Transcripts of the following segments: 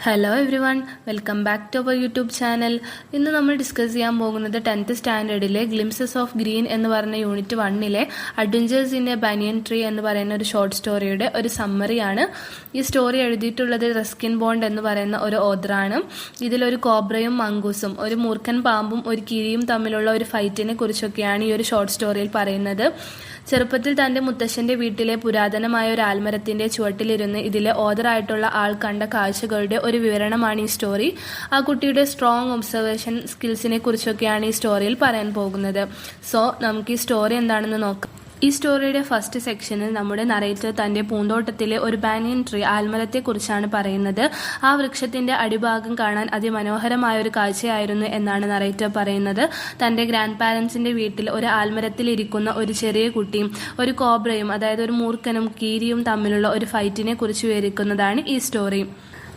Hello everyone, welcome back to our YouTube channel. ഇന്ന് നമ്മൾ discuss ചെയ്യാൻ പോകുന്നത് 10th സ്റ്റാൻഡേർഡിലെ ഗ്ലിംസസ് ഓഫ് ഗ്രീൻ എന്ന് പറയുന്ന യൂണിറ്റ് 1-ലെ adventures in a banyan tree എന്ന് പറയുന്ന ഒരു ഷോർട്ട് സ്റ്റോറിയുടെ ഒരു സമ്മറിയാണ്. ഈ സ്റ്റോറി എഴുതിയിട്ടുള്ളത് റസ്കിൻ ബോണ്ട് എന്ന് പറയുന്ന ഒരു ഓഥറാണ്. ഇതിലൊരു കോബ്രയും മംഗൂസും, ഒരു മൂർഖൻ പാമ്പും ഒരു കിരിയും തമ്മിലുള്ള ഒരു ഫൈറ്റിനെ കുറിച്ചൊക്കെയാണ് ഈ ഒരു ഷോർട്ട് സ്റ്റോറിയിൽ പറയുന്നത്. ചെറുപ്പത്തിൽ തന്റെ മുത്തശ്ശന്റെ വീട്ടിലെ പുരാതനമായ ഒരു ആൽമരത്തിന്റെ ചുവട്ടിലിരുന്ന് ഇതിലെ ഓഥറായിട്ടുള്ള ആൾ കണ്ട കാഴ്ചകളുടെ ഒരു വിവരണമാണ് ഈ സ്റ്റോറി. ആ കുട്ടിയുടെ സ്ട്രോങ് ഒബ്സർവേഷൻ സ്കിൽസിനെ കുറിച്ചൊക്കെയാണ് ഈ സ്റ്റോറിയിൽ പറയാൻ പോകുന്നത്. സോ നമുക്ക് ഈ സ്റ്റോറി എന്താണെന്ന് നോക്കാം. ഈ സ്റ്റോറിയുടെ ഫസ്റ്റ് സെക്ഷനിൽ നമ്മുടെ നറേറ്റർ തന്റെ പൂന്തോട്ടത്തിലെ ഒരു ബാനിയൻ ട്രീ ആൽമരത്തെക്കുറിച്ചാണ് പറയുന്നത്. ആ വൃക്ഷത്തിന്റെ അടിഭാഗം കാണാൻ അതിമനോഹരമായ ഒരു കാഴ്ചയായിരുന്നു എന്നാണ് നറേറ്റർ പറയുന്നത്. തന്റെ ഗ്രാൻഡ് പാരന്റ്സിന്റെ വീട്ടിൽ ഒരു ആൽമരത്തിൽ ഇരിക്കുന്ന ഒരു ചെറിയ കുട്ടിയും ഒരു കോബ്രയും, അതായത് ഒരു മൂർഖനും കീരിയും തമ്മിലുള്ള ഒരു ഫൈറ്റിനെ കുറിച്ച് വിവരിക്കുന്നതാണ് ഈ സ്റ്റോറി.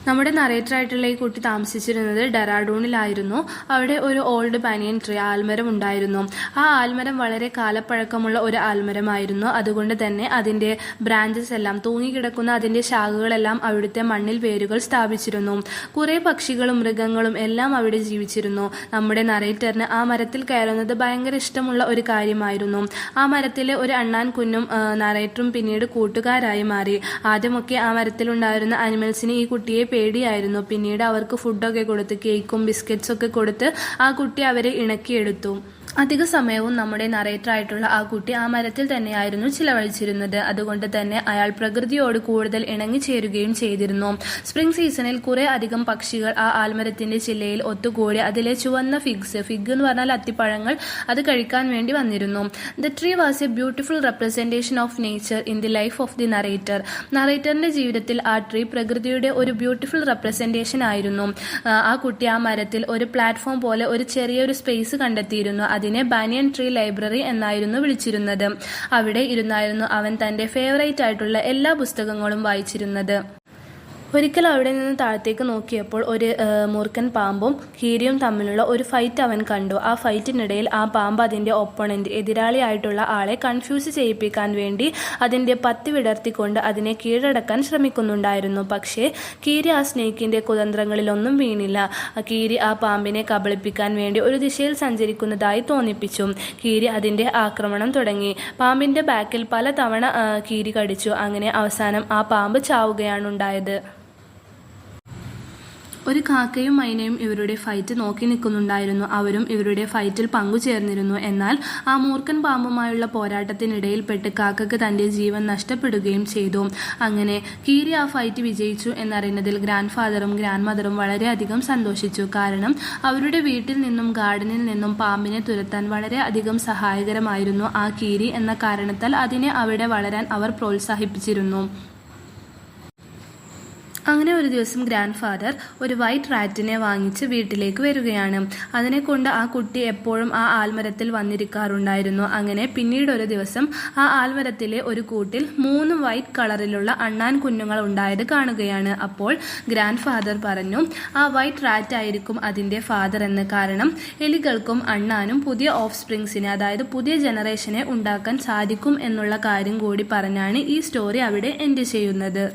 നമ്മുടെ നറേറ്ററായിട്ടുള്ള ഈ കുട്ടി താമസിച്ചിരുന്നത് ഡെറാഡൂണിലായിരുന്നു. അവിടെ ഒരു ഓൾഡ് ബാനിയൻ ട്രീ ആൽമരം ഉണ്ടായിരുന്നു. ആ ആൽമരം വളരെ കാലപ്പഴക്കമുള്ള ഒരു ആൽമരമായിരുന്നു. അതുകൊണ്ട് തന്നെ അതിന്റെ ബ്രാഞ്ചസ് എല്ലാം, തൂങ്ങിക്കിടക്കുന്ന അതിന്റെ ശാഖകളെല്ലാം അവിടുത്തെ മണ്ണിൽ വേരുകൾ സ്ഥാപിച്ചിരുന്നു. കുറെ പക്ഷികളും മൃഗങ്ങളും എല്ലാം അവിടെ ജീവിച്ചിരുന്നു. നമ്മുടെ നറേറ്ററിന് ആ മരത്തിൽ കയറുന്നത് ഭയങ്കര ഇഷ്ടമുള്ള ഒരു കാര്യമായിരുന്നു. ആ മരത്തിലെ ഒരു അണ്ണാൻ കുഞ്ഞും നറേറ്ററും പിന്നീട് കൂട്ടുകാരായി മാറി. ആദ്യമൊക്കെ ആ മരത്തിലുണ്ടായിരുന്ന ആനിമൽസിന് ഈ കുട്ടിയെ പേടിയായിരുന്നു. പിന്നീട് അവർക്ക് ഫുഡൊക്കെ കൊടുത്ത്, കേക്കും ബിസ്ക്കറ്റ്സ് ഒക്കെ കൊടുത്ത് ആ കുട്ടി അവരെ ഇണക്കിയെടുത്തു. അധിക സമയവും നമ്മുടെ നറേറ്ററായിട്ടുള്ള ആ കുട്ടി ആ മരത്തിൽ തന്നെയായിരുന്നു ചിലവഴിച്ചിരുന്നത്. അതുകൊണ്ട് തന്നെ അയാൾ പ്രകൃതിയോട് കൂടുതൽ ഇണങ്ങിച്ചേരുകയും ചെയ്തിരുന്നു. സ്പ്രിംഗ് സീസണിൽ കുറെ അധികം പക്ഷികൾ ആ ആൽമരത്തിന്റെ ചില്ലയിൽ ഒത്തുകൂടി അതിലെ ചുവന്ന ഫിഗ് എന്ന് പറഞ്ഞാൽ അത്തിപ്പഴങ്ങൾ, അത് കഴിക്കാൻ വേണ്ടി വന്നിരുന്നു. The tree was a beautiful representation of nature in the life of the narrator. നറേറ്ററിന്റെ ജീവിതത്തിൽ ആ ട്രീ പ്രകൃതിയുടെ ഒരു ബ്യൂട്ടിഫുൾ റെപ്രസെന്റേഷൻ ആയിരുന്നു. ആ കുട്ടി ആ മരത്തിൽ ഒരു പ്ലാറ്റ്ഫോം പോലെ ഒരു ചെറിയൊരു സ്പേസ് കണ്ടെത്തിയിരുന്നു. അതിനെ ബാനിയൻ ട്രീ ലൈബ്രറി എന്നായിരുന്നു വിളിച്ചിരുന്നത്. അവിടെ ഇരുന്നായിരുന്നു അവൻ തന്റെ ഫേവറേറ്റ് ആയിട്ടുള്ള എല്ലാ പുസ്തകങ്ങളും വായിച്ചിരുന്നത്. ഒരിക്കൽ അവിടെ നിന്ന് താഴത്തേക്ക് നോക്കിയപ്പോൾ ഒരു മൂർഖൻ പാമ്പും കീരിയും തമ്മിലുള്ള ഒരു ഫൈറ്റ് അവൻ കണ്ടു. ആ ഫൈറ്റിനിടയിൽ ആ പാമ്പ് അതിന്റെ ഒപ്പണന്റ്, എതിരാളിയായിട്ടുള്ള ആളെ കൺഫ്യൂസ് ചെയ്യിപ്പിക്കാൻ വേണ്ടി അതിന്റെ പത്തി വിടർത്തിക്കൊണ്ട് അതിനെ കീഴടക്കാൻ ശ്രമിക്കുന്നുണ്ടായിരുന്നു. പക്ഷേ കീരി ആ സ്നേക്കിന്റെ കുതന്ത്രങ്ങളിലൊന്നും വീണില്ല. കീരി ആ പാമ്പിനെ കബളിപ്പിക്കാൻ വേണ്ടി ഒരു ദിശയിൽ സഞ്ചരിക്കുന്നതായി തോന്നിപ്പിച്ചു. കീരി അതിന്റെ ആക്രമണം തുടങ്ങി. പാമ്പിന്റെ ബാക്കിൽ പല തവണ കീരി കടിച്ചു. അങ്ങനെ അവസാനം ആ പാമ്പ് ചാവുകയാണ് ഉണ്ടായത്. ഒരു കാക്കയും മൈനയും ഇവരുടെ ഫൈറ്റ് നോക്കി നിൽക്കുന്നുണ്ടായിരുന്നു. അവരും ഇവരുടെ ഫൈറ്റിൽ പങ്കുചേർന്നിരുന്നു. എന്നാൽ ആ മൂർഖൻ പാമ്പുമായുള്ള പോരാട്ടത്തിനിടയിൽപ്പെട്ട് കാക്കയ്ക്ക് തന്റെ ജീവൻ നഷ്ടപ്പെടുകയും ചെയ്തു. അങ്ങനെ കീരി ആ ഫൈറ്റ് വിജയിച്ചു എന്നറിയുന്നതിൽ ഗ്രാൻഡ് ഫാദറും ഗ്രാൻഡ് മദറും വളരെയധികം സന്തോഷിച്ചു. കാരണം അവരുടെ വീട്ടിൽ നിന്നും ഗാർഡനിൽ നിന്നും പാമ്പിനെ തുരത്താൻ വളരെ അധികം സഹായകരമായിരുന്നു ആ കീരി എന്ന കാരണത്താൽ അതിനെ അവിടെ വളരാൻ അവർ പ്രോത്സാഹിപ്പിച്ചിരുന്നു. അങ്ങനെ ഒരു ദിവസം ഗ്രാൻഡ് ഫാദർ ഒരു വൈറ്റ് റാറ്റിനെ വാങ്ങിച്ച് വീട്ടിലേക്ക് വരികയാണ്. അതിനെ കൊണ്ട് ആ കുട്ടി എപ്പോഴും ആ ആൽമരത്തിൽ വന്നിരിക്കാറുണ്ടായിരുന്നു. അങ്ങനെ പിന്നീട് ഒരു ദിവസം ആ ആൽമരത്തിലെ ഒരു കൂട്ടിൽ 3 വൈറ്റ് കളറിലുള്ള അണ്ണാൻ കുഞ്ഞുങ്ങൾ ഉണ്ടായത് കാണുകയാണ്. അപ്പോൾ ഗ്രാൻഡ് ഫാദർ പറഞ്ഞു, ആ വൈറ്റ് റാറ്റ് ആയിരിക്കും അതിന്റെ ഫാദർ എന്ന്. കാരണം എലികൾക്കും അണ്ണാനും പുതിയ ഓഫ് സ്പ്രിങ്സിനെ, അതായത് പുതിയ ജനറേഷനെ ഉണ്ടാക്കാൻ സാധിക്കും എന്നുള്ള കാര്യം കൂടി പറഞ്ഞാണ് ഈ സ്റ്റോറി അവിടെ എൻഡ് ചെയ്യുന്നത്.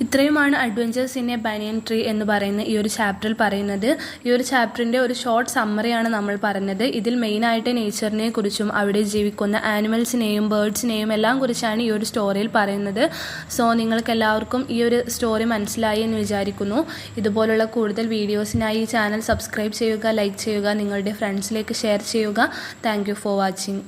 ഇത്രയുമാണ് adventures in a banyan tree എന്ന് പറയുന്ന ഈ ഒരു ചാപ്റ്ററിൽ പറയുന്നത്. ഈ ഒരു ചാപ്റ്ററിന്റെ ഒരു ഷോർട്ട് സമ്മറിയാണ് നമ്മൾ പറഞ്ഞത്. ഇതിൽ മെയിനായിട്ട് നേച്ചറിനെ കുറിച്ചും അവിടെ ജീവിക്കുന്ന ആനിമൽസിനെയും ബേർഡ്സിനെയും എല്ലാം കുറിച്ചാണ് ഈ ഒരു സ്റ്റോറിയിൽ പറയുന്നത്. സോ നിങ്ങൾക്ക് എല്ലാവർക്കും ഈ ഒരു സ്റ്റോറി മനസ്സിലായി എന്ന് വിചാരിക്കുന്നു. ഇതുപോലുള്ള കൂടുതൽ വീഡിയോസിനായി ഈ ചാനൽ സബ്സ്ക്രൈബ് ചെയ്യുക, ലൈക്ക് ചെയ്യുക, നിങ്ങളുടെ ഫ്രണ്ട്സിലേക്ക് ഷെയർ ചെയ്യുക. Thank you for watching.